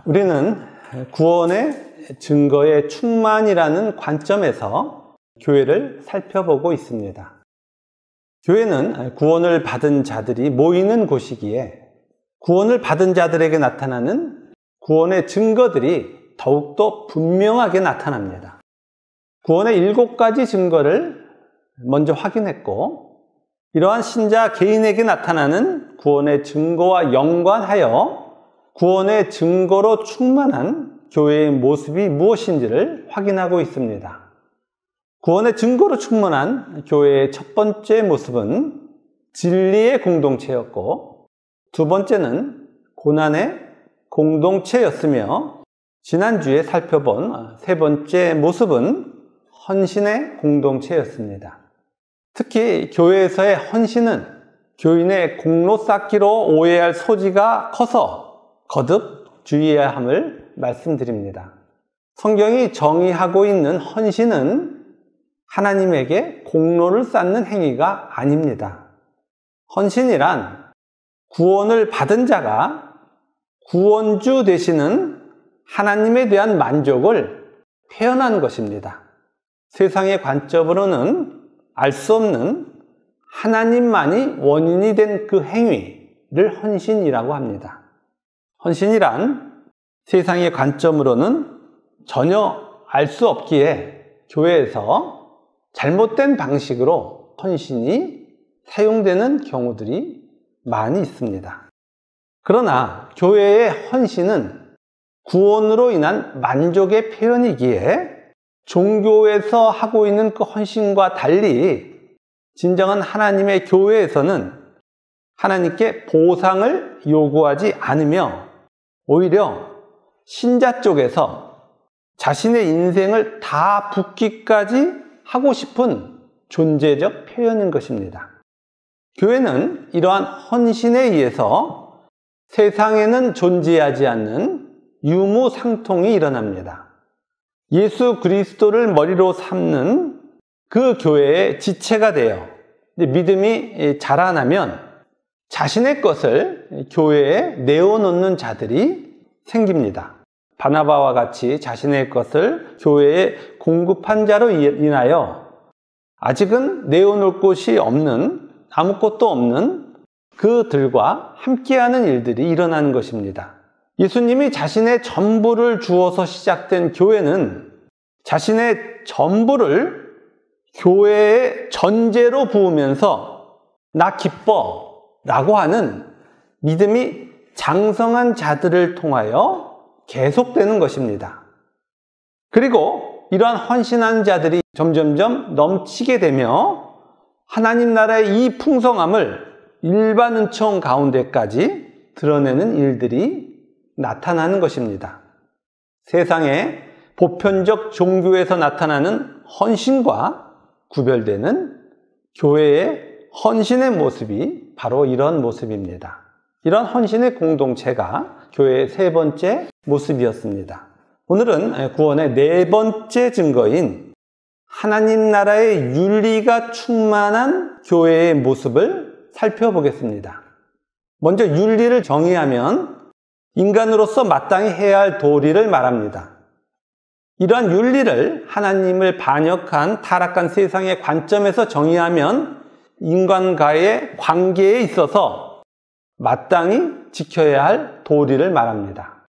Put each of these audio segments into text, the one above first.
우리는 구원의 증거의 충만이라는 관점에서 교회를 살펴보고 있습니다. 교회는 구원을 받은 자들이 모이는 곳이기에 구원을 받은 자들에게 나타나는 구원의 증거들이 더욱더 분명하게 나타납니다. 구원의 7가지 증거를 먼저 확인했고, 이러한 신자 개인에게 나타나는 구원의 증거와 연관하여 구원의 증거로 충만한 교회의 모습이 무엇인지를 확인하고 있습니다. 구원의 증거로 충만한 교회의 첫 번째 모습은 진리의 공동체였고, 두 번째는 고난의 공동체였으며, 지난주에 살펴본 세 번째 모습은 헌신의 공동체였습니다. 특히 교회에서의 헌신은 교인의 공로 쌓기로 오해할 소지가 커서 거듭 주의해야 함을 말씀드립니다. 성경이 정의하고 있는 헌신은 하나님에게 공로를 쌓는 행위가 아닙니다. 헌신이란 구원을 받은 자가 구원주 되시는 하나님에 대한 만족을 표현하는 것입니다. 세상의 관점으로는 알 수 없는 하나님만이 원인이 된 그 행위를 헌신이라고 합니다. 헌신이란 세상의 관점으로는 전혀 알 수 없기에 교회에서 잘못된 방식으로 헌신이 사용되는 경우들이 많이 있습니다. 그러나 교회의 헌신은 구원으로 인한 만족의 표현이기에 종교에서 하고 있는 그 헌신과 달리 진정한 하나님의 교회에서는 하나님께 보상을 요구하지 않으며 오히려 신자 쪽에서 자신의 인생을 다 붓기까지 하고 싶은 존재적 표현인 것입니다. 교회는 이러한 헌신에 의해서 세상에는 존재하지 않는 유무상통이 일어납니다. 예수 그리스도를 머리로 삼는 그 교회의 지체가 되어 믿음이 자라나면 자신의 것을 교회에 내어놓는 자들이 생깁니다. 바나바와 같이 자신의 것을 교회에 공급한 자로 인하여 아직은 내어놓을 곳이 없는, 아무것도 없는 그들과 함께하는 일들이 일어나는 것입니다. 예수님이 자신의 전부를 주어서 시작된 교회는 자신의 전부를 교회의 전제로 부으면서 나 기뻐 라고 하는 믿음이 장성한 자들을 통하여 계속되는 것입니다. 그리고 이러한 헌신한 자들이 점점점 넘치게 되며 하나님 나라의 이 풍성함을 일반 은총 가운데까지 드러내는 일들이 나타나는 것입니다. 세상의 보편적 종교에서 나타나는 헌신과 구별되는 교회의 헌신의 모습이 바로 이런 모습입니다. 이런 헌신의 공동체가 교회의 세 번째 모습이었습니다. 오늘은 구원의 네 번째 증거인 하나님 나라의 윤리가 충만한 교회의 모습을 살펴보겠습니다. 먼저 윤리를 정의하면 인간으로서 마땅히 해야 할 도리를 말합니다. 이러한 윤리를 하나님을 반역한 타락한 세상의 관점에서 정의하면 인간과의 관계에 있어서 마땅히 지켜야 할 도리를 말합니다.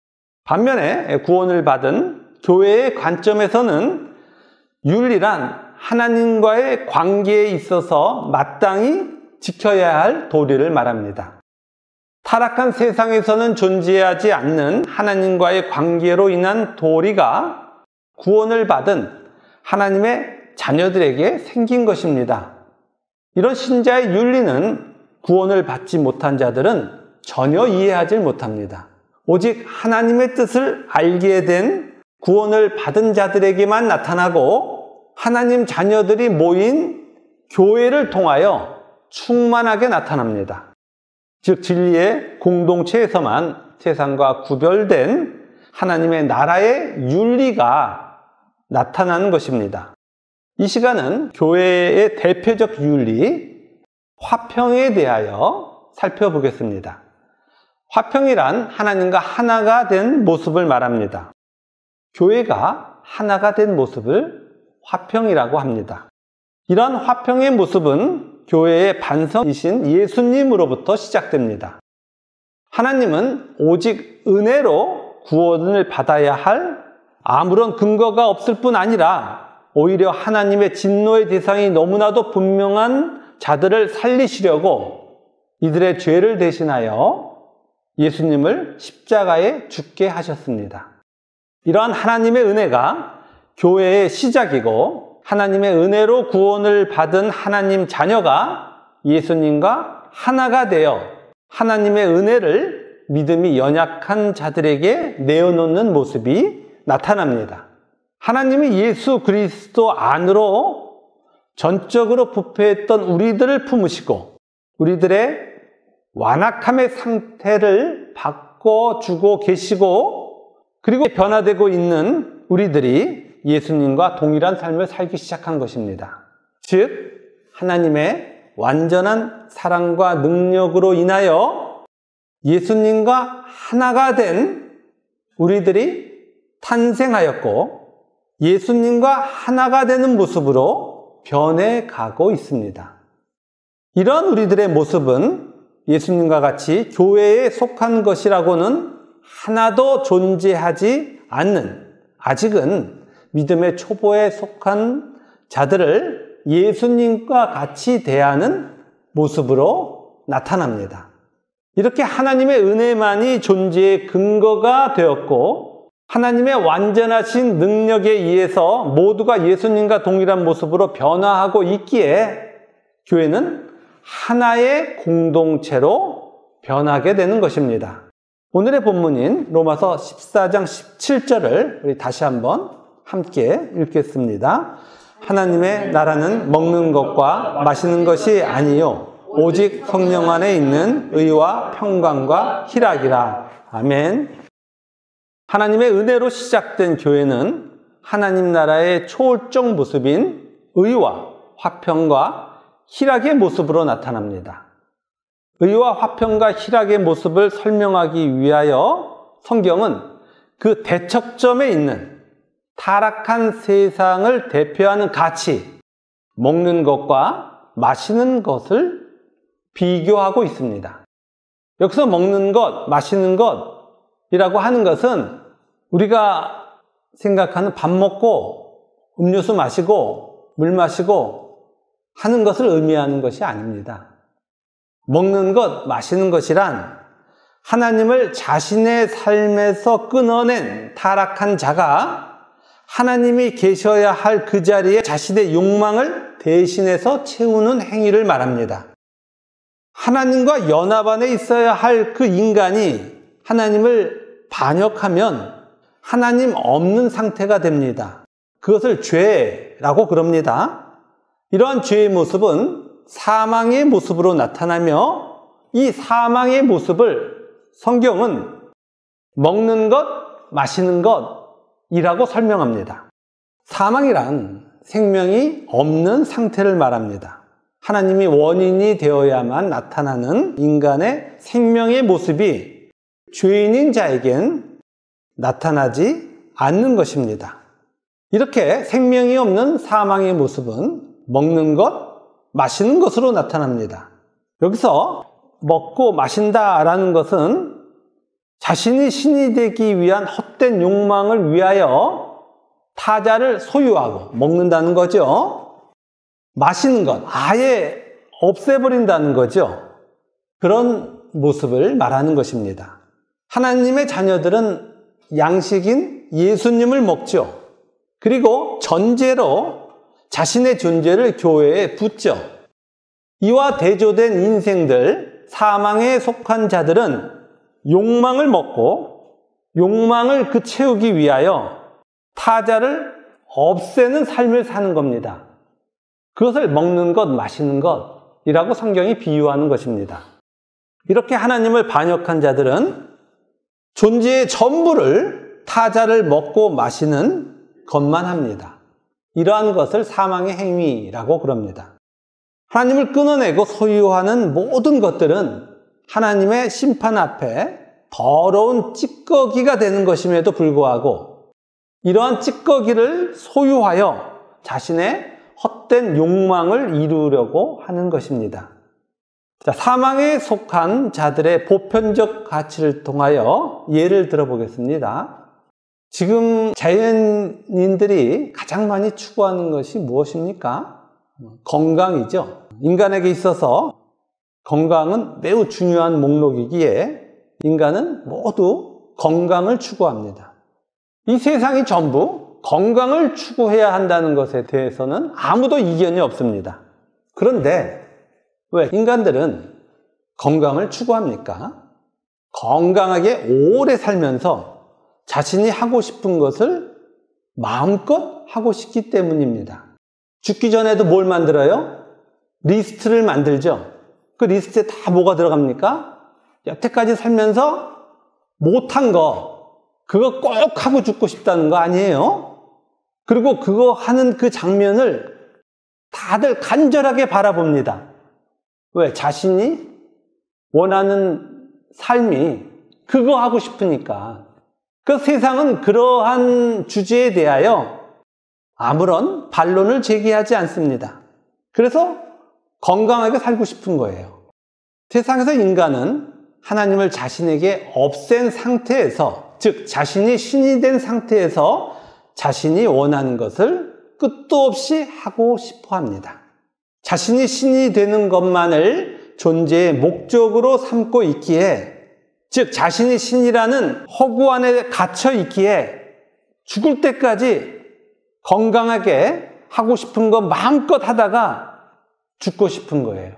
반면에 구원을 받은 교회의 관점에서는 윤리란 하나님과의 관계에 있어서 마땅히 지켜야 할 도리를 말합니다. 타락한 세상에서는 존재하지 않는 하나님과의 관계로 인한 도리가 구원을 받은 하나님의 자녀들에게 생긴 것입니다. 이런 신자의 윤리는 구원을 받지 못한 자들은 전혀 이해하지 못합니다. 오직 하나님의 뜻을 알게 된 구원을 받은 자들에게만 나타나고 하나님 자녀들이 모인 교회를 통하여 충만하게 나타납니다. 즉 진리의 공동체에서만 세상과 구별된 하나님의 나라의 윤리가 나타나는 것입니다. 이 시간은 교회의 대표적 윤리, 화평에 대하여 살펴보겠습니다. 화평이란 하나님과 하나가 된 모습을 말합니다. 교회가 하나가 된 모습을 화평이라고 합니다. 이런 화평의 모습은 교회의 반성이신 예수님으로부터 시작됩니다. 하나님은 오직 은혜로 구원을 받아야 할 아무런 근거가 없을 뿐 아니라 오히려 하나님의 진노의 대상이 너무나도 분명한 자들을 살리시려고 이들의 죄를 대신하여 예수님을 십자가에 죽게 하셨습니다. 이러한 하나님의 은혜가 교회의 시작이고 하나님의 은혜로 구원을 받은 하나님 자녀가 예수님과 하나가 되어 하나님의 은혜를 믿음이 연약한 자들에게 내어놓는 모습이 나타납니다. 하나님이 예수 그리스도 안으로 전적으로 부패했던 우리들을 품으시고 우리들의 완악함의 상태를 바꿔주고 계시고 그리고 변화되고 있는 우리들이 예수님과 동일한 삶을 살기 시작한 것입니다. 즉 하나님의 완전한 사랑과 능력으로 인하여 예수님과 하나가 된 우리들이 탄생하였고 예수님과 하나가 되는 모습으로 변해가고 있습니다. 이런 우리들의 모습은 예수님과 같이 교회에 속한 것이라고는 하나도 존재하지 않는 아직은 믿음의 초보에 속한 자들을 예수님과 같이 대하는 모습으로 나타납니다. 이렇게 하나님의 은혜만이 존재의 근거가 되었고 하나님의 완전하신 능력에 의해서 모두가 예수님과 동일한 모습으로 변화하고 있기에 교회는 하나의 공동체로 변하게 되는 것입니다. 오늘의 본문인 로마서 14장 17절을 우리 다시 한번 함께 읽겠습니다. 하나님의 나라는 먹는 것과 마시는 것이 아니요 오직 성령 안에 있는 의와 평강과 희락이라. 아멘. 하나님의 은혜로 시작된 교회는 하나님 나라의 초월적 모습인 의와 화평과 희락의 모습으로 나타납니다. 의와 화평과 희락의 모습을 설명하기 위하여 성경은 그 대척점에 있는 타락한 세상을 대표하는 가치, 먹는 것과 마시는 것을 비교하고 있습니다. 여기서 먹는 것, 마시는 것이라고 하는 것은 우리가 생각하는 밥 먹고 음료수 마시고 물 마시고 하는 것을 의미하는 것이 아닙니다. 먹는 것, 마시는 것이란 하나님을 자신의 삶에서 끊어낸 타락한 자가 하나님이 계셔야 할 그 자리에 자신의 욕망을 대신해서 채우는 행위를 말합니다. 하나님과 연합 안에 있어야 할 그 인간이 하나님을 반역하면 하나님 없는 상태가 됩니다. 그것을 죄라고 그럽니다. 이러한 죄의 모습은 사망의 모습으로 나타나며 이 사망의 모습을 성경은 먹는 것, 마시는 것이라고 설명합니다. 사망이란 생명이 없는 상태를 말합니다. 하나님이 원인이 되어야만 나타나는 인간의 생명의 모습이 죄인인 자에겐 나타나지 않는 것입니다. 이렇게 생명이 없는 사망의 모습은 먹는 것, 마시는 것으로 나타납니다. 여기서 먹고 마신다라는 것은 자신이 신이 되기 위한 헛된 욕망을 위하여 타자를 소유하고 먹는다는 거죠. 마시는 것, 아예 없애버린다는 거죠. 그런 모습을 말하는 것입니다. 하나님의 자녀들은 양식인 예수님을 먹죠. 그리고 전제로 자신의 존재를 교회에 붓죠. 이와 대조된 인생들, 사망에 속한 자들은 욕망을 먹고 욕망을 채우기 위하여 타자를 없애는 삶을 사는 겁니다. 그것을 먹는 것, 마시는 것이라고 성경이 비유하는 것입니다. 이렇게 하나님을 반역한 자들은 존재의 전부를 타자를 먹고 마시는 것만 합니다. 이러한 것을 사망의 행위라고 그럽니다. 하나님을 끊어내고 소유하는 모든 것들은 하나님의 심판 앞에 더러운 찌꺼기가 되는 것임에도 불구하고 이러한 찌꺼기를 소유하여 자신의 헛된 욕망을 이루려고 하는 것입니다. 자, 사망에 속한 자들의 보편적 가치를 통하여 예를 들어보겠습니다. 지금 자연인들이 가장 많이 추구하는 것이 무엇입니까? 건강이죠. 인간에게 있어서 건강은 매우 중요한 목록이기에 인간은 모두 건강을 추구합니다. 이 세상이 전부 건강을 추구해야 한다는 것에 대해서는 아무도 이견이 없습니다. 그런데 왜 인간들은 건강을 추구합니까? 건강하게 오래 살면서 자신이 하고 싶은 것을 마음껏 하고 싶기 때문입니다. 죽기 전에도 뭘 만들어요? 리스트를 만들죠. 그 리스트에 다 뭐가 들어갑니까? 여태까지 살면서 못한 거, 그거 꼭 하고 죽고 싶다는 거 아니에요? 그리고 그거 하는 그 장면을 다들 간절하게 바라봅니다. 왜? 자신이 원하는 삶이 그거 하고 싶으니까. 그 세상은 그러한 주제에 대하여 아무런 반론을 제기하지 않습니다. 그래서 건강하게 살고 싶은 거예요. 세상에서 인간은 하나님을 자신에게 없앤 상태에서, 즉 자신이 신이 된 상태에서 자신이 원하는 것을 끝도 없이 하고 싶어 합니다. 자신이 신이 되는 것만을 존재의 목적으로 삼고 있기에, 즉 자신이 신이라는 허구 안에 갇혀 있기에 죽을 때까지 건강하게 하고 싶은 거 마음껏 하다가 죽고 싶은 거예요.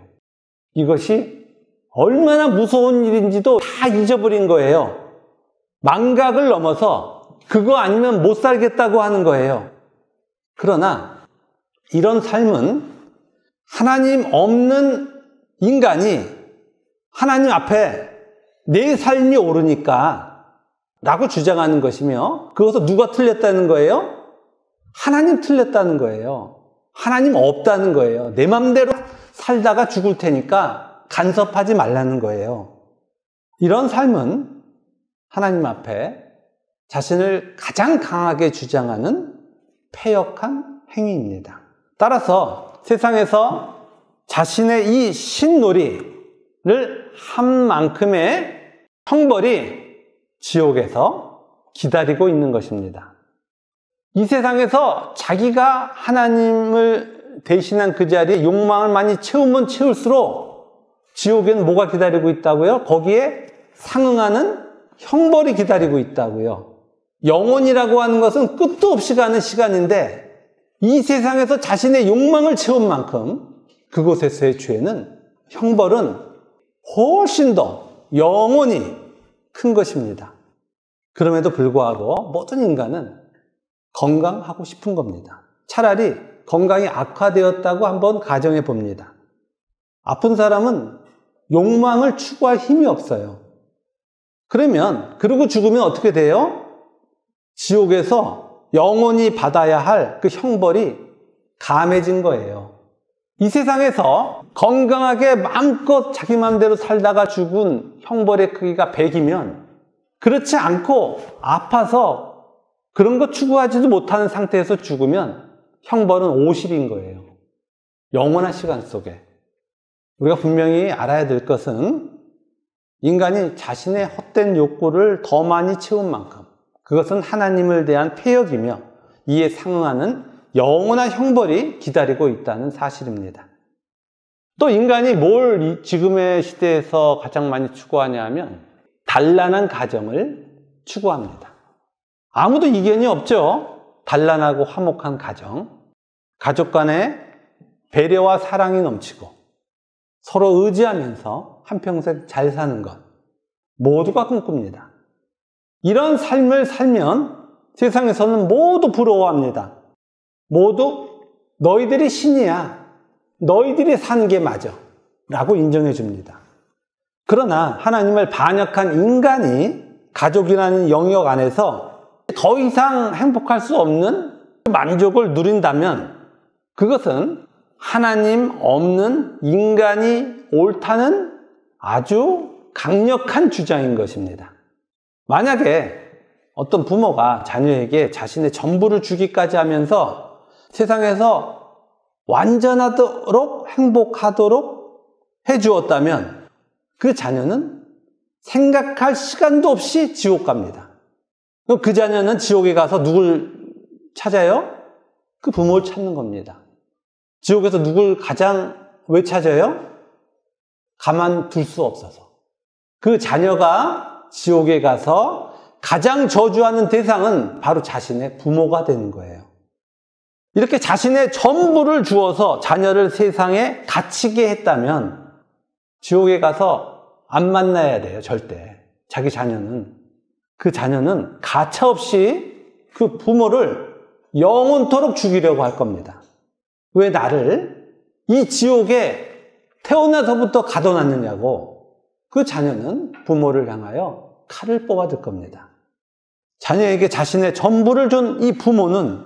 이것이 얼마나 무서운 일인지도 다 잊어버린 거예요. 망각을 넘어서 그거 아니면 못 살겠다고 하는 거예요. 그러나 이런 삶은 하나님 없는 인간이 하나님 앞에 내 삶이 옳으니까 라고 주장하는 것이며, 그것은 누가 틀렸다는 거예요? 하나님 틀렸다는 거예요. 하나님 없다는 거예요. 내 맘대로 살다가 죽을 테니까 간섭하지 말라는 거예요. 이런 삶은 하나님 앞에 자신을 가장 강하게 주장하는 패역한 행위입니다. 따라서 세상에서 자신의 이 신놀이를 한 만큼의 형벌이 지옥에서 기다리고 있는 것입니다. 이 세상에서 자기가 하나님을 대신한 그 자리에 욕망을 많이 채우면 채울수록 지옥에는 뭐가 기다리고 있다고요? 거기에 상응하는 형벌이 기다리고 있다고요. 영혼이라고 하는 것은 끝도 없이 가는 시간인데, 이 세상에서 자신의 욕망을 채운 만큼 그곳에서의 죄는, 형벌은 훨씬 더 영원히 큰 것입니다. 그럼에도 불구하고 모든 인간은 건강하고 싶은 겁니다. 차라리 건강이 악화되었다고 한번 가정해 봅니다. 아픈 사람은 욕망을 추구할 힘이 없어요. 그러고 죽으면 어떻게 돼요? 지옥에서 영원히 받아야 할 그 형벌이 감해진 거예요. 이 세상에서 건강하게 마음껏 자기 마음대로 살다가 죽은 형벌의 크기가 100이면, 그렇지 않고 아파서 그런 거 추구하지도 못하는 상태에서 죽으면 형벌은 50인 거예요. 영원한 시간 속에. 우리가 분명히 알아야 될 것은, 인간이 자신의 헛된 욕구를 더 많이 채운 만큼 그것은 하나님을 대한 패역이며 이에 상응하는 영원한 형벌이 기다리고 있다는 사실입니다. 또 인간이 뭘 지금의 시대에서 가장 많이 추구하냐 하면 단란한 가정을 추구합니다. 아무도 이견이 없죠. 단란하고 화목한 가정, 가족 간에 배려와 사랑이 넘치고 서로 의지하면서 한평생 잘 사는 것, 모두가 꿈꿉니다. 이런 삶을 살면 세상에서는 모두 부러워합니다. 모두 너희들이 신이야, 너희들이 사는 게 맞아 라고 인정해 줍니다. 그러나 하나님을 반역한 인간이 가족이라는 영역 안에서 더 이상 행복할 수 없는 만족을 누린다면, 그것은 하나님 없는 인간이 옳다는 아주 강력한 주장인 것입니다. 만약에 어떤 부모가 자녀에게 자신의 전부를 주기까지 하면서 세상에서 완전하도록 행복하도록 해주었다면 그 자녀는 생각할 시간도 없이 지옥 갑니다. 그럼 그 자녀는 지옥에 가서 누굴 찾아요? 그 부모를 찾는 겁니다. 지옥에서 누굴 가장 왜 찾아요? 가만둘 수 없어서. 그 자녀가 지옥에 가서 가장 저주하는 대상은 바로 자신의 부모가 되는 거예요. 이렇게 자신의 전부를 주어서 자녀를 세상에 갇히게 했다면 지옥에 가서 안 만나야 돼요, 절대. 자기 자녀는. 그 자녀는 가차없이 그 부모를 영원토록 죽이려고 할 겁니다. 왜 나를 이 지옥에 태어나서부터 가둬놨느냐고 그 자녀는 부모를 향하여 칼을 뽑아들 겁니다. 자녀에게 자신의 전부를 준 이 부모는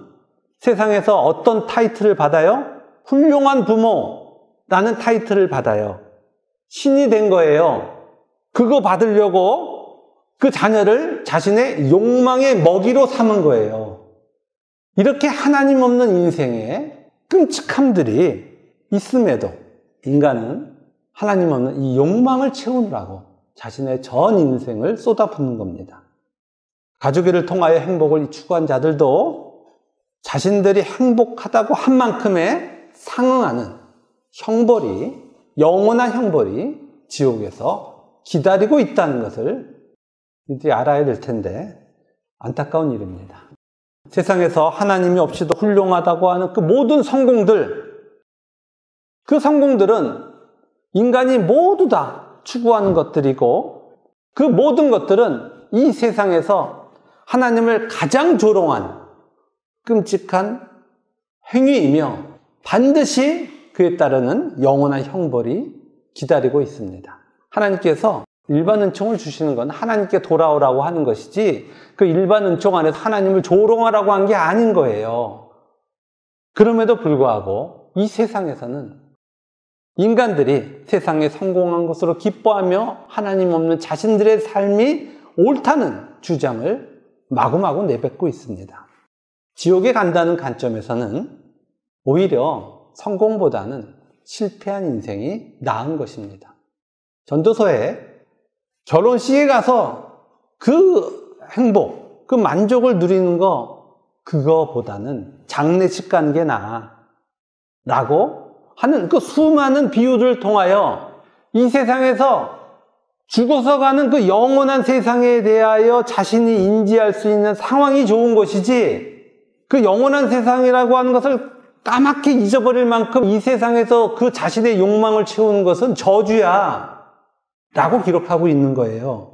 세상에서 어떤 타이틀을 받아요? 훌륭한 부모라는 타이틀을 받아요. 신이 된 거예요. 그거 받으려고 그 자녀를 자신의 욕망의 먹이로 삼은 거예요. 이렇게 하나님 없는 인생에 끔찍함들이 있음에도 인간은 하나님 없는 이 욕망을 채우느라고 자신의 전 인생을 쏟아붓는 겁니다. 가족애를 통하여 행복을 추구한 자들도 자신들이 행복하다고 한 만큼의 상응하는 형벌이, 영원한 형벌이 지옥에서 기다리고 있다는 것을 이들이 알아야 될 텐데 안타까운 일입니다. 세상에서 하나님이 없이도 훌륭하다고 하는 그 모든 성공들, 그 성공들은 인간이 모두 다 추구하는 것들이고 그 모든 것들은 이 세상에서 하나님을 가장 조롱한 끔찍한 행위이며 반드시 그에 따르는 영원한 형벌이 기다리고 있습니다. 하나님께서 일반 은총을 주시는 건 하나님께 돌아오라고 하는 것이지 그 일반 은총 안에서 하나님을 조롱하라고 한 게 아닌 거예요. 그럼에도 불구하고 이 세상에서는 인간들이 세상에 성공한 것으로 기뻐하며 하나님 없는 자신들의 삶이 옳다는 주장을 마구마구 내뱉고 있습니다. 지옥에 간다는 관점에서는 오히려 성공보다는 실패한 인생이 나은 것입니다. 전도서에 결혼식에 가서 그 행복, 그 만족을 누리는 거 그거보다는 장례식 가는 게 나아 라고 하는 그 수많은 비유를 통하여 이 세상에서 죽어서 가는 그 영원한 세상에 대하여 자신이 인지할 수 있는 상황이 좋은 것이지 그 영원한 세상이라고 하는 것을 까맣게 잊어버릴 만큼 이 세상에서 그 자신의 욕망을 채우는 것은 저주야 라고 기록하고 있는 거예요.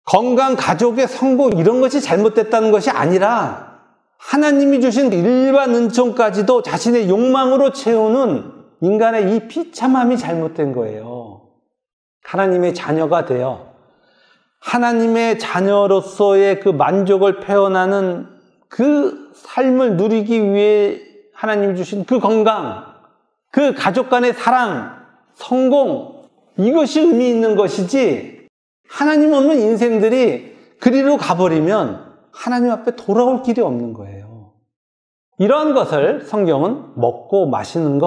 건강, 가족의 성공 이런 것이 잘못됐다는 것이 아니라 하나님이 주신 일반 은총까지도 자신의 욕망으로 채우는 인간의 이 비참함이 잘못된 거예요. 하나님의 자녀가 되어 하나님의 자녀로서의 그 만족을 표현하는 그 삶을 누리기 위해 하나님이 주신 그 건강, 그 가족 간의 사랑, 성공 이것이 의미 있는 것이지 하나님 없는 인생들이 그리로 가버리면 하나님 앞에 돌아올 길이 없는 거예요. 이러한 것을 성경은 먹고 마시는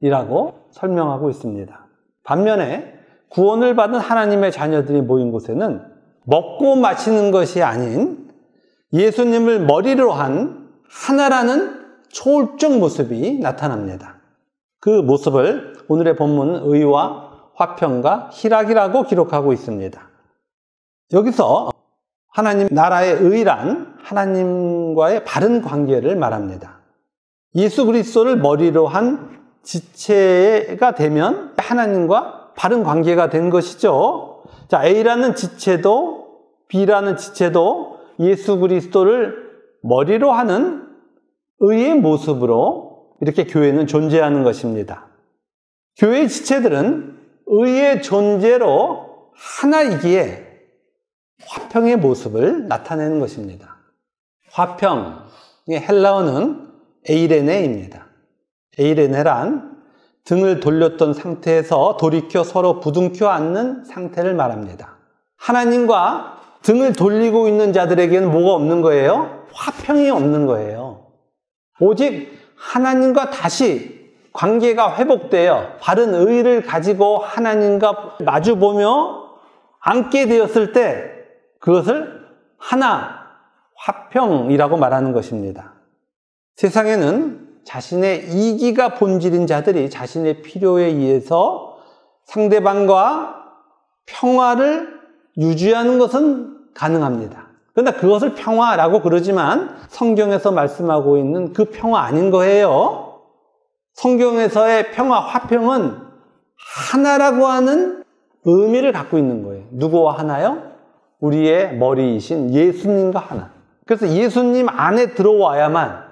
것이라고 설명하고 있습니다. 반면에 구원을 받은 하나님의 자녀들이 모인 곳에는 먹고 마시는 것이 아닌 예수님을 머리로 한 하나라는 초월적 모습이 나타납니다. 그 모습을 오늘의 본문은 의와 화평과 희락이라고 기록하고 있습니다. 여기서 하나님 나라의 의란 하나님과의 바른 관계를 말합니다. 예수 그리스도를 머리로 한 지체가 되면 하나님과 바른 관계가 된 것이죠. 자, A라는 지체도 B라는 지체도 예수 그리스도를 머리로 하는 의의 모습으로 이렇게 교회는 존재하는 것입니다. 교회의 지체들은 의의 존재로 하나이기에 화평의 모습을 나타내는 것입니다. 화평의 헬라어는 에이레네입니다. 에이레네란 등을 돌렸던 상태에서 돌이켜 서로 부둥켜 앉는 상태를 말합니다. 하나님과 등을 돌리고 있는 자들에게는 뭐가 없는 거예요? 화평이 없는 거예요. 오직 하나님과 다시 관계가 회복되어 바른 의의를 가지고 하나님과 마주보며 앉게 되었을 때 그것을 하나, 화평이라고 말하는 것입니다. 세상에는 자신의 이기가 본질인 자들이 자신의 필요에 의해서 상대방과 평화를 유지하는 것은 가능합니다. 그러나 그것을 평화라고 그러지만 성경에서 말씀하고 있는 그 평화 아닌 거예요. 성경에서의 평화, 화평은 하나라고 하는 의미를 갖고 있는 거예요. 누구와 하나요? 우리의 머리이신 예수님과 하나. 그래서 예수님 안에 들어와야만,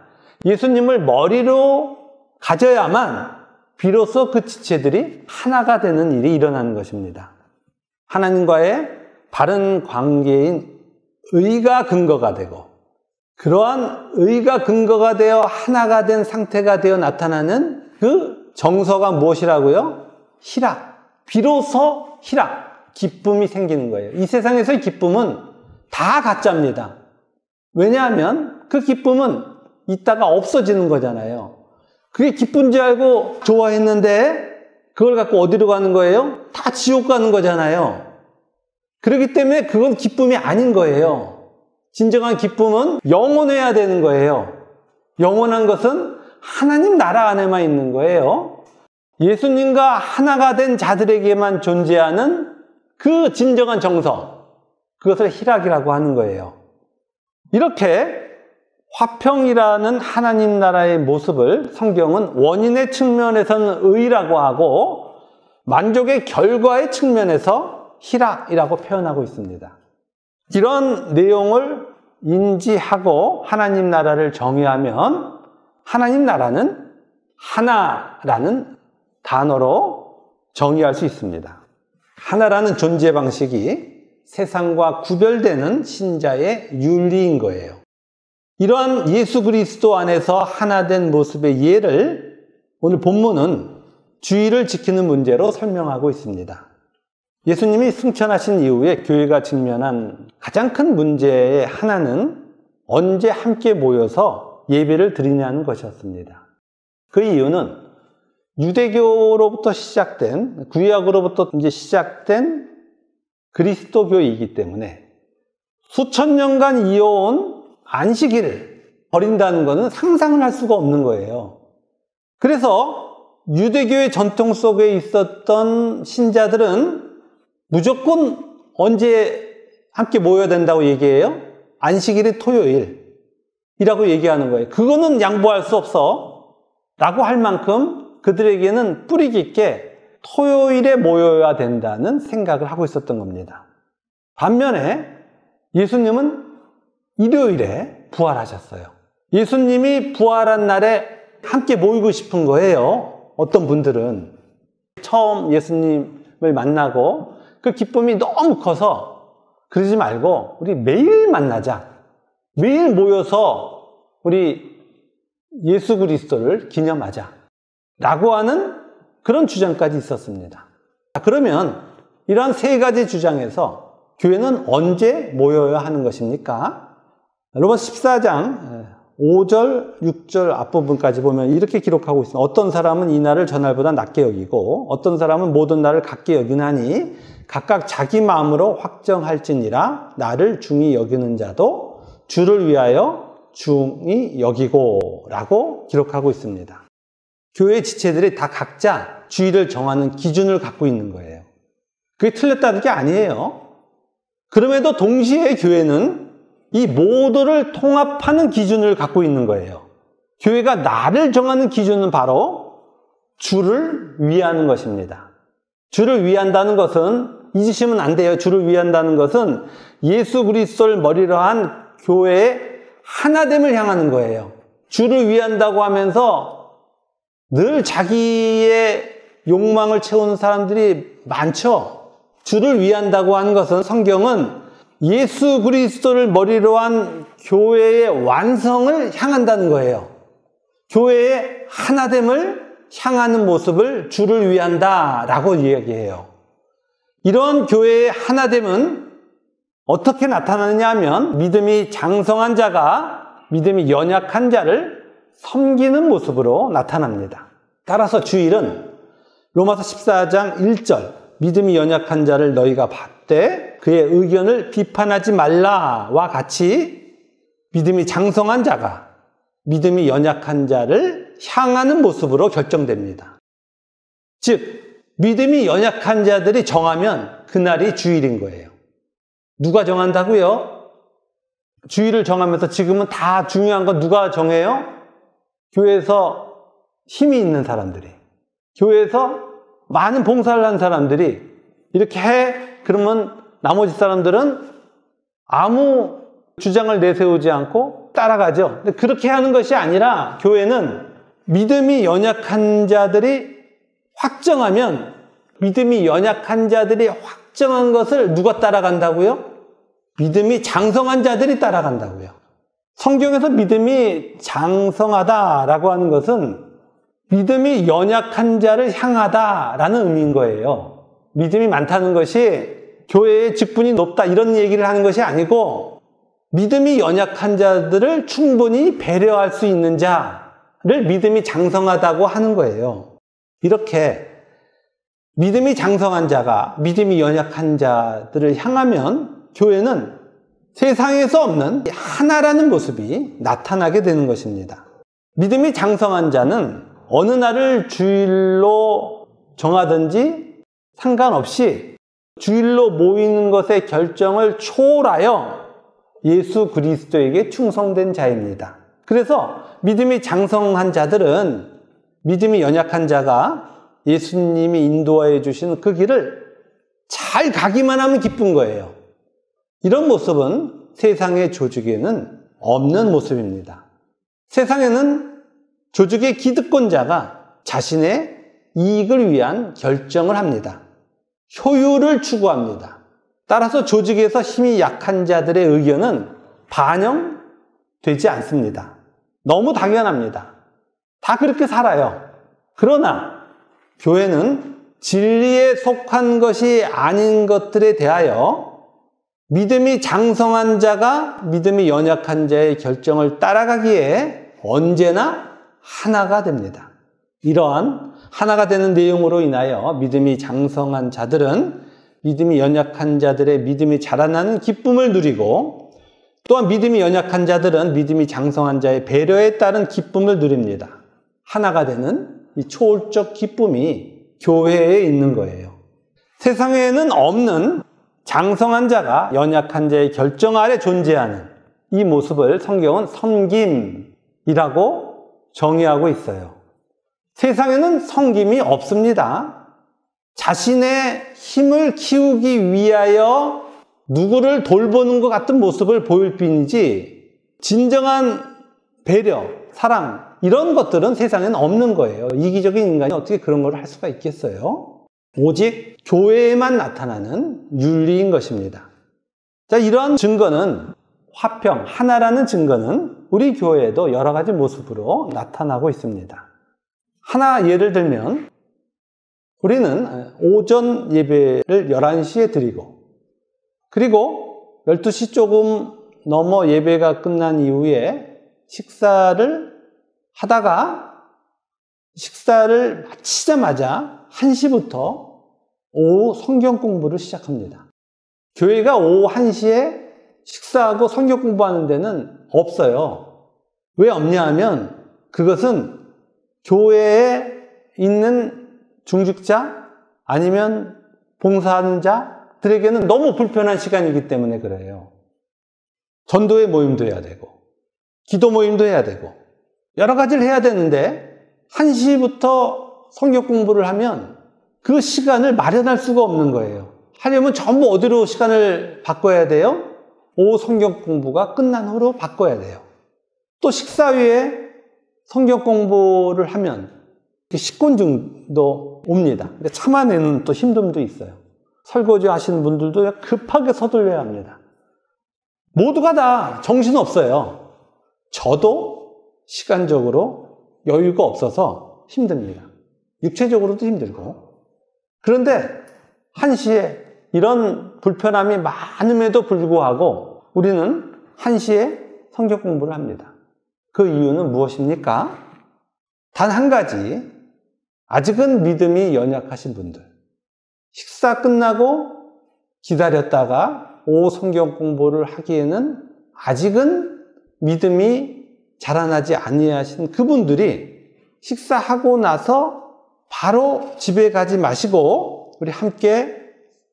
예수님을 머리로 가져야만 비로소 그 지체들이 하나가 되는 일이 일어나는 것입니다. 하나님과의 바른 관계인 의가 근거가 되고, 그러한 의가 근거가 되어 하나가 된 상태가 되어 나타나는 그 정서가 무엇이라고요? 희락. 비로소 희락, 기쁨이 생기는 거예요. 이 세상에서의 기쁨은 다 가짜입니다. 왜냐하면 그 기쁨은 있다가 없어지는 거잖아요. 그게 기쁜 줄 알고 좋아했는데 그걸 갖고 어디로 가는 거예요? 다 지옥 가는 거잖아요. 그렇기 때문에 그건 기쁨이 아닌 거예요. 진정한 기쁨은 영원해야 되는 거예요. 영원한 것은 하나님 나라 안에만 있는 거예요. 예수님과 하나가 된 자들에게만 존재하는 그 진정한 정서, 그것을 희락이라고 하는 거예요. 이렇게 화평이라는 하나님 나라의 모습을 성경은 원인의 측면에서는 의라고 하고 만족의 결과의 측면에서 희락이라고 표현하고 있습니다. 이런 내용을 인지하고 하나님 나라를 정의하면 하나님 나라는 하나라는 단어로 정의할 수 있습니다. 하나라는 존재 방식이 세상과 구별되는 신자의 윤리인 거예요. 이러한 예수 그리스도 안에서 하나된 모습의 예를 오늘 본문은 주의를 지키는 문제로 설명하고 있습니다. 예수님이 승천하신 이후에 교회가 직면한 가장 큰 문제의 하나는 언제 함께 모여서 예배를 드리냐는 것이었습니다. 그 이유는 유대교로부터 시작된, 구약으로부터 이제 시작된 그리스도교이기 때문에 수천 년간 이어온 안식일을 버린다는 것은 상상을 할 수가 없는 거예요. 그래서 유대교의 전통 속에 있었던 신자들은 무조건 언제 함께 모여야 된다고 얘기해요? 안식일이 토요일이라고 얘기하는 거예요. 그거는 양보할 수 없어 라고 할 만큼 그들에게는 뿌리 깊게 토요일에 모여야 된다는 생각을 하고 있었던 겁니다. 반면에 예수님은 일요일에 부활하셨어요. 예수님이 부활한 날에 함께 모이고 싶은 거예요. 어떤 분들은 처음 예수님을 만나고 그 기쁨이 너무 커서 그러지 말고 우리 매일 만나자. 매일 모여서 우리 예수 그리스도를 기념하자 라고 하는 그런 주장까지 있었습니다. 그러면 이러한 세 가지 주장에서 교회는 언제 모여야 하는 것입니까? 로마 14장 5절, 6절 앞부분까지 보면 이렇게 기록하고 있습니다. 어떤 사람은 이 날을 전날보다 낮게 여기고 어떤 사람은 모든 날을 같게 여기나니 각각 자기 마음으로 확정할지니라. 나를 중히 여기는 자도 주를 위하여 중히 여기고 라고 기록하고 있습니다. 교회 지체들이 다 각자 주의를 정하는 기준을 갖고 있는 거예요. 그게 틀렸다는 게 아니에요. 그럼에도 동시에 교회는 이 모두를 통합하는 기준을 갖고 있는 거예요. 교회가 나를 정하는 기준은 바로 주를 위하는 것입니다. 주를 위한다는 것은 잊으시면 안 돼요. 주를 위한다는 것은 예수 그리스도를 머리로 한 교회의 하나됨을 향하는 거예요. 주를 위한다고 하면서 늘 자기의 욕망을 채우는 사람들이 많죠. 주를 위한다고 하는 것은 성경은 예수 그리스도를 머리로 한 교회의 완성을 향한다는 거예요. 교회의 하나됨을 향하는 모습을 주를 위한다 라고 이야기해요. 이런 교회의 하나됨은 어떻게 나타나느냐 하면 믿음이 장성한 자가 믿음이 연약한 자를 섬기는 모습으로 나타납니다. 따라서 주일은 로마서 14장 1절 믿음이 연약한 자를 너희가 봤되 그의 의견을 비판하지 말라와 같이 믿음이 장성한 자가 믿음이 연약한 자를 향하는 모습으로 결정됩니다. 즉 믿음이 연약한 자들이 정하면 그날이 주일인 거예요. 누가 정한다고요? 주일을 정하면서 지금은 다 중요한 건 누가 정해요? 교회에서 힘이 있는 사람들이, 교회에서 많은 봉사를 한 사람들이 이렇게 해, 그러면 나머지 사람들은 아무 주장을 내세우지 않고 따라가죠. 근데 그렇게 하는 것이 아니라 교회는 믿음이 연약한 자들이 확정하면 믿음이 연약한 자들이 확정한 것을 누가 따라간다고요? 믿음이 장성한 자들이 따라간다고요. 성경에서 믿음이 장성하다라고 하는 것은 믿음이 연약한 자를 향하다라는 의미인 거예요. 믿음이 많다는 것이 교회의 직분이 높다 이런 얘기를 하는 것이 아니고 믿음이 연약한 자들을 충분히 배려할 수 있는 자를 믿음이 장성하다고 하는 거예요. 이렇게 믿음이 장성한 자가 믿음이 연약한 자들을 향하면 교회는 세상에서 없는 하나라는 모습이 나타나게 되는 것입니다. 믿음이 장성한 자는 어느 날을 주일로 정하든지 상관없이 주일로 모이는 것의 결정을 초월하여 예수 그리스도에게 충성된 자입니다. 그래서 믿음이 장성한 자들은 믿음이 연약한 자가 예수님이 인도하여 주신 그 길을 잘 가기만 하면 기쁜 거예요. 이런 모습은 세상의 조직에는 없는 모습입니다. 세상에는 조직의 기득권자가 자신의 이익을 위한 결정을 합니다. 효율을 추구합니다. 따라서 조직에서 힘이 약한 자들의 의견은 반영되지 않습니다. 너무 당연합니다. 다 그렇게 살아요. 그러나 교회는 진리에 속한 것이 아닌 것들에 대하여 믿음이 장성한 자가 믿음이 연약한 자의 결정을 따라가기에 언제나 하나가 됩니다. 이러한 하나가 되는 내용으로 인하여 믿음이 장성한 자들은 믿음이 연약한 자들의 믿음이 자라나는 기쁨을 누리고 또한 믿음이 연약한 자들은 믿음이 장성한 자의 배려에 따른 기쁨을 누립니다. 하나가 되는 이 초월적 기쁨이 교회에 있는 거예요. 세상에는 없는 장성한 자가 연약한 자의 결정 아래 존재하는 이 모습을 성경은 섬김이라고 정의하고 있어요. 세상에는 섬김이 없습니다. 자신의 힘을 키우기 위하여 누구를 돌보는 것 같은 모습을 보일 뿐이지 진정한 배려, 사랑 이런 것들은 세상에는 없는 거예요. 이기적인 인간이 어떻게 그런 걸 할 수가 있겠어요? 오직 교회에만 나타나는 윤리인 것입니다. 자, 이러한 증거는 화평, 하나라는 증거는 우리 교회에도 여러 가지 모습으로 나타나고 있습니다. 하나 예를 들면 우리는 오전 예배를 11시에 드리고 그리고 12시 조금 넘어 예배가 끝난 이후에 식사를 하다가 식사를 마치자마자 1시부터 오후 성경 공부를 시작합니다. 교회가 오후 1시에 식사하고 성경 공부하는 데는 없어요. 왜 없냐 하면 그것은 교회에 있는 중직자 아니면 봉사하는 자들에게는 너무 불편한 시간이기 때문에 그래요. 전도회 모임도 해야 되고 기도 모임도 해야 되고 여러 가지를 해야 되는데 1시부터 성경 공부를 하면 그 시간을 마련할 수가 없는 거예요. 하려면 전부 어디로 시간을 바꿔야 돼요? 오후 성경 공부가 끝난 후로 바꿔야 돼요. 또 식사 후에 성경 공부를 하면 식곤증도 옵니다. 근데 참아내는 또 힘듦도 있어요. 설거지 하시는 분들도 급하게 서둘러야 합니다. 모두가 다 정신없어요. 저도 시간적으로 여유가 없어서 힘듭니다. 육체적으로도 힘들고. 그런데 한시에 이런 불편함이 많음에도 불구하고 우리는 한시에 성경 공부를 합니다. 그 이유는 무엇입니까? 단 한 가지, 아직은 믿음이 연약하신 분들, 식사 끝나고 기다렸다가 오후 성경 공부를 하기에는 아직은 믿음이 자라나지 아니하신 그분들이 식사하고 나서 바로 집에 가지 마시고 우리 함께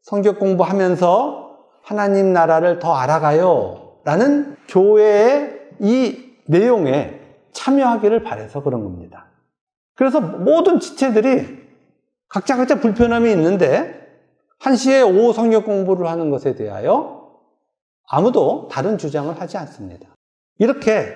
성경 공부하면서 하나님 나라를 더 알아가요 라는 교회의 이 내용에 참여하기를 바라서 그런 겁니다. 그래서 모든 지체들이 각자 불편함이 있는데 한시에 오후 성경 공부를 하는 것에 대하여 아무도 다른 주장을 하지 않습니다. 이렇게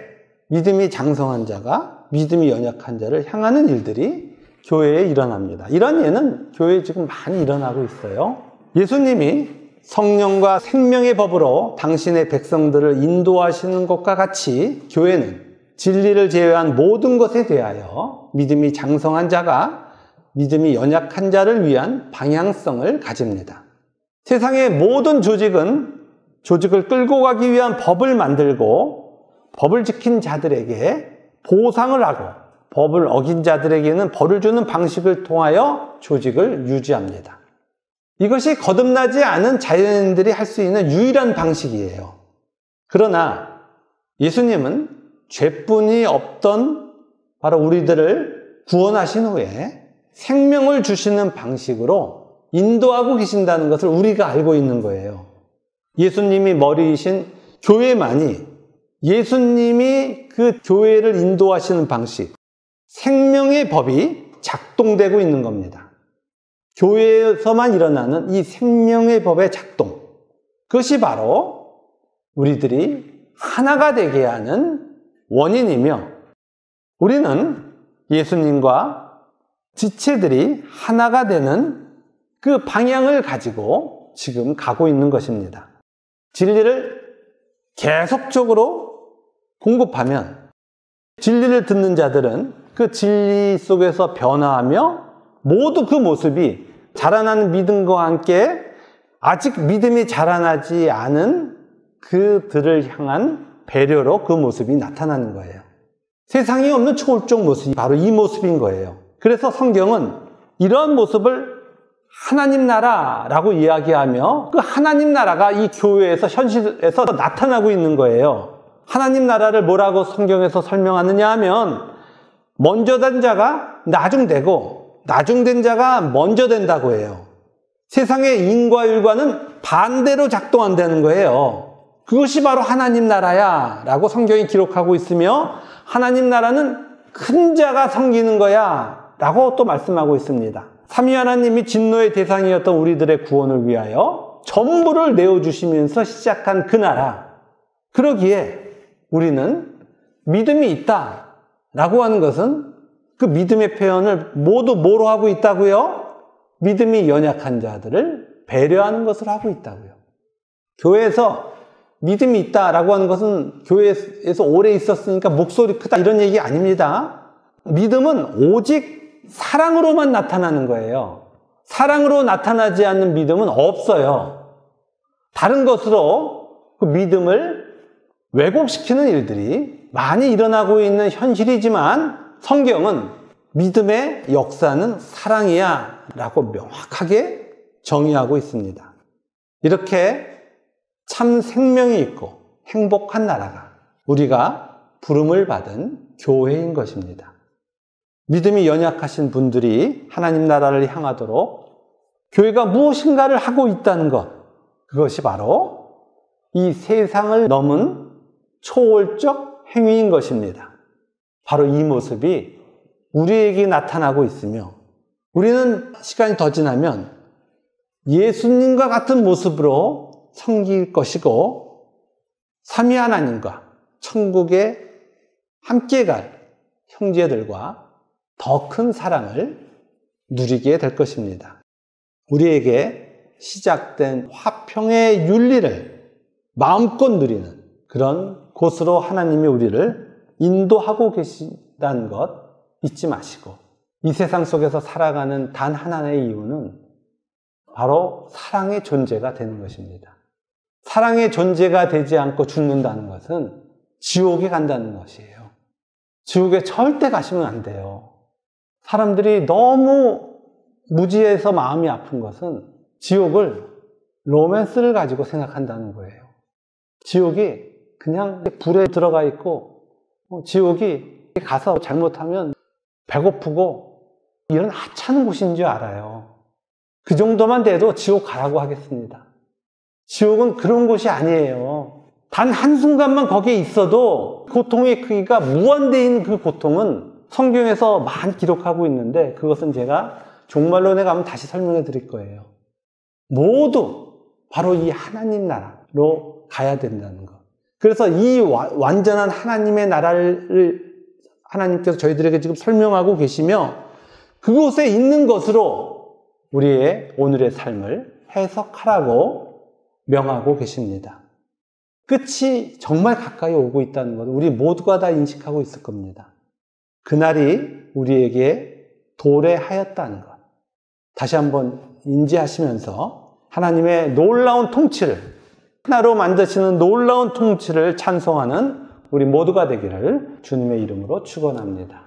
믿음이 장성한 자가 믿음이 연약한 자를 향하는 일들이 교회에 일어납니다. 이런 예는 교회에 지금 많이 일어나고 있어요. 예수님이 성령과 생명의 법으로 당신의 백성들을 인도하시는 것과 같이 교회는 진리를 제외한 모든 것에 대하여 믿음이 장성한 자가 믿음이 연약한 자를 위한 방향성을 가집니다. 세상의 모든 조직은 조직을 끌고 가기 위한 법을 만들고 법을 지킨 자들에게 보상을 하고 법을 어긴 자들에게는 벌을 주는 방식을 통하여 조직을 유지합니다. 이것이 거듭나지 않은 자연인들이 할 수 있는 유일한 방식이에요. 그러나 예수님은 죄뿐이 없던 바로 우리들을 구원하신 후에 생명을 주시는 방식으로 인도하고 계신다는 것을 우리가 알고 있는 거예요. 예수님이 머리이신 교회만이 예수님이 그 교회를 인도하시는 방식, 생명의 법이 작동되고 있는 겁니다. 교회에서만 일어나는 이 생명의 법의 작동, 그것이 바로 우리들이 하나가 되게 하는 원인이며 우리는 예수님과 지체들이 하나가 되는 그 방향을 가지고 지금 가고 있는 것입니다. 진리를 계속적으로 공급하면 진리를 듣는 자들은 그 진리 속에서 변화하며 모두 그 모습이 자라나는 믿음과 함께 아직 믿음이 자라나지 않은 그들을 향한 배려로 그 모습이 나타나는 거예요. 세상에 없는 초월적 모습이 바로 이 모습인 거예요. 그래서 성경은 이런 모습을 하나님 나라라고 이야기하며 그 하나님 나라가 이 교회에서 현실에서 나타나고 있는 거예요. 하나님 나라를 뭐라고 성경에서 설명하느냐 하면 먼저 된 자가 나중되고 나중된 자가 먼저 된다고 해요. 세상의 인과 율과는 반대로 작동한다는 거예요. 그것이 바로 하나님 나라야 라고 성경이 기록하고 있으며 하나님 나라는 큰 자가 섬기는 거야 라고 또 말씀하고 있습니다. 삼위 하나님이 진노의 대상이었던 우리들의 구원을 위하여 전부를 내어주시면서 시작한 그 나라, 그러기에 우리는 믿음이 있다 라고 하는 것은 그 믿음의 표현을 모두 뭐로 하고 있다고요? 믿음이 연약한 자들을 배려하는 것을 하고 있다고요. 교회에서 믿음이 있다라고 하는 것은 교회에서 오래 있었으니까 목소리 크다 이런 얘기 아닙니다. 믿음은 오직 사랑으로만 나타나는 거예요. 사랑으로 나타나지 않는 믿음은 없어요. 다른 것으로 그 믿음을 왜곡시키는 일들이 많이 일어나고 있는 현실이지만 성경은 믿음의 역사는 사랑이야 라고 명확하게 정의하고 있습니다. 이렇게 참 생명이 있고 행복한 나라가 우리가 부름을 받은 교회인 것입니다. 믿음이 연약하신 분들이 하나님 나라를 향하도록 교회가 무엇인가를 하고 있다는 것, 그것이 바로 이 세상을 넘은 초월적 행위인 것입니다. 바로 이 모습이 우리에게 나타나고 있으며 우리는 시간이 더 지나면 예수님과 같은 모습으로 섬길 것이고 삼위 하나님과 천국에 함께 갈 형제들과 더 큰 사랑을 누리게 될 것입니다. 우리에게 시작된 화평의 윤리를 마음껏 누리는 그런 곳으로 하나님이 우리를 인도하고 계신다는 것 잊지 마시고 이 세상 속에서 살아가는 단 하나의 이유는 바로 사랑의 존재가 되는 것입니다. 사랑의 존재가 되지 않고 죽는다는 것은 지옥에 간다는 것이에요. 지옥에 절대 가시면 안 돼요. 사람들이 너무 무지해서 마음이 아픈 것은 지옥을 로맨스를 가지고 생각한다는 거예요. 지옥이 그냥 불에 들어가 있고 지옥이 가서 잘못하면 배고프고 이런 하찮은 곳인 줄 알아요. 그 정도만 돼도 지옥 가라고 하겠습니다. 지옥은 그런 곳이 아니에요. 단 한순간만 거기에 있어도 고통의 크기가 무한대인 그 고통은 성경에서 많이 기록하고 있는데 그것은 제가 종말론에 가면 다시 설명해 드릴 거예요. 모두 바로 이 하나님 나라로 가야 된다는 것. 그래서 이 완전한 하나님의 나라를 하나님께서 저희들에게 지금 설명하고 계시며 그곳에 있는 것으로 우리의 오늘의 삶을 해석하라고 명하고 계십니다. 끝이 정말 가까이 오고 있다는 것을 우리 모두가 다 인식하고 있을 겁니다. 그날이 우리에게 도래하였다는 것. 다시 한번 인지하시면서 하나님의 놀라운 통치를, 하나로 만드시는 놀라운 통치를 찬송하는 우리 모두가 되기를 주님의 이름으로 축원합니다.